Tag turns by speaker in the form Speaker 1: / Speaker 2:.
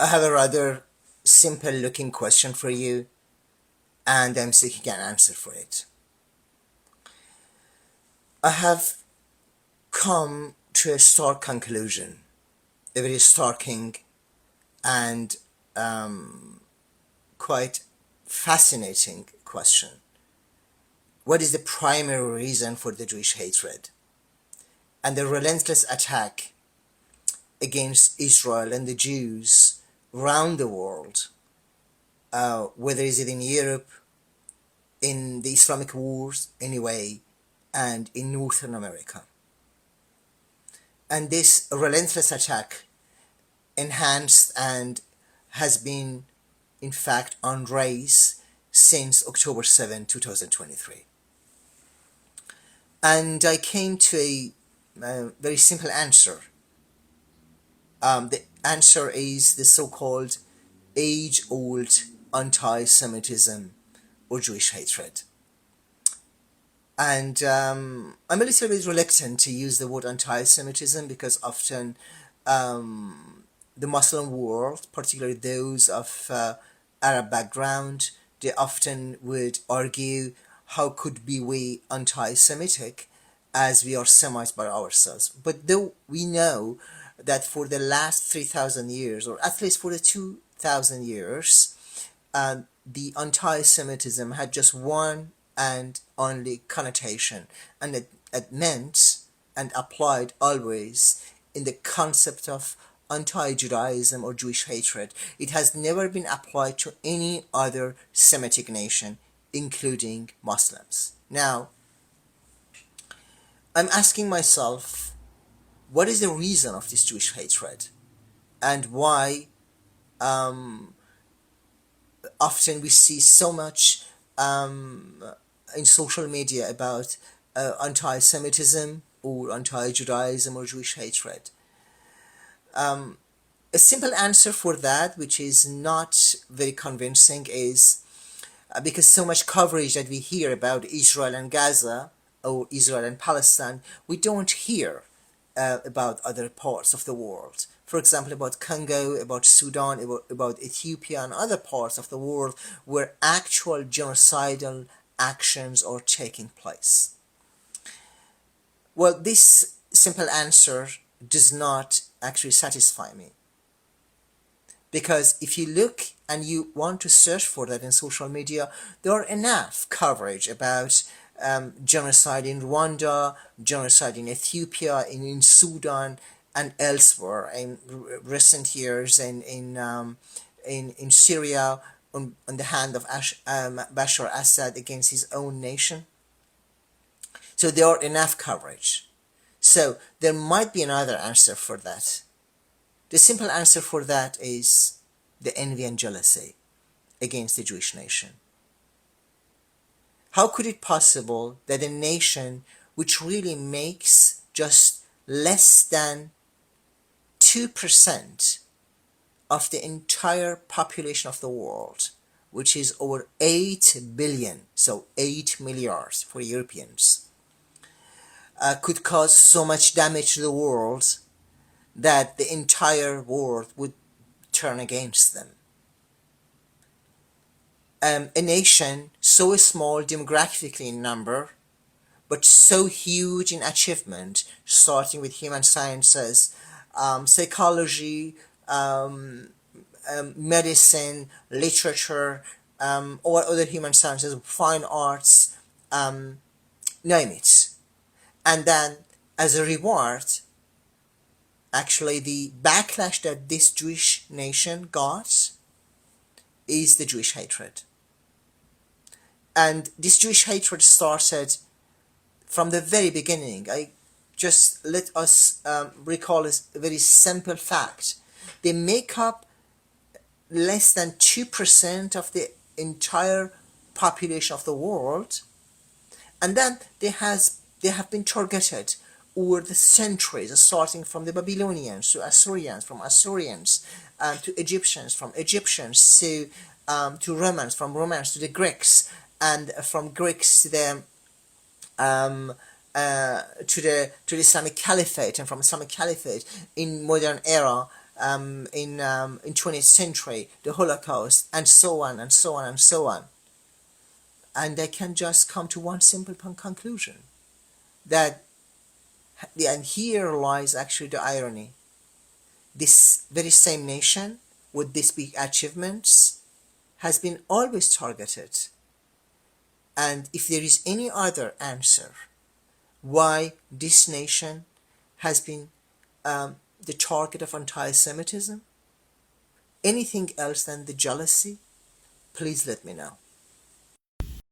Speaker 1: I have a rather simple looking question for you, and I'm seeking an answer for it. I have come to a stark conclusion, a very starking and quite fascinating question. What is the primary reason for the Jewish hatred and the relentless attack against Israel and the Jews around the world, whether it is in Europe, in the Islamic wars anyway, and in Northern America? And this relentless attack enhanced and has been in fact on rise since October 7, 2023. And I came to a very simple answer. The answer is the so-called age-old anti-Semitism or Jewish hatred. And I'm a little bit reluctant to use the word anti-Semitism because often the Muslim world, particularly those of Arab background, they often would argue, how could be we anti-Semitic as we are Semites by ourselves? But though we know that for the last 3,000 years, or at least for the 2,000 years, the anti-Semitism had just one and only connotation, and it meant and applied always in the concept of anti-Judaism or Jewish hatred. It has never been applied to any other Semitic nation, including Muslims. Now, I'm asking myself, what is the reason of this Jewish hatred, and why often we see so much in social media about anti-Semitism or anti-Judaism or Jewish hatred? A simple answer for that, which is not very convincing, is because so much coverage that we hear about Israel and Gaza or Israel and Palestine, we don't hear about other parts of the world. For example, about Congo, about Sudan, about Ethiopia and other parts of the world where actual genocidal actions are taking place. Well, this simple answer does not actually satisfy me. Because if you look and you want to search for that in social media, there are enough coverage about genocide in Rwanda, genocide in Ethiopia, in Sudan, and elsewhere in recent years, in Syria, on the hand of Bashar Assad against his own nation. So there are enough coverage. So there might be another answer for that. The simple answer for that is the envy and jealousy against the Jewish nation. How could it possible that a nation which really makes just less than 2% of the entire population of the world, which is over 8 billion, so 8 milliards for Europeans, could cause so much damage to the world that the entire world would turn against them? A nation so small demographically in number, but so huge in achievement, starting with human sciences, psychology, medicine, literature, or other human sciences, fine arts, name it. And then, as a reward, actually the backlash that this Jewish nation got is the Jewish hatred. And this Jewish hatred started from the very beginning. Let us recall a very simple fact. They make up less than 2% of the entire population of the world, and then they have been targeted over the centuries, starting from the Babylonians to Assyrians, from Assyrians to Egyptians, from Egyptians to Romans, from Romans to the Greeks, and from Greeks to the Islamic Caliphate, and from Islamic Caliphate in modern era in 20th century, the Holocaust, and so on and so on and so on. And they can just come to one simple conclusion, that, and here lies actually the irony, this very same nation with these big achievements has been always targeted. And if there is any other answer why this nation has been the target of anti-Semitism, anything else than the jealousy, please let me know.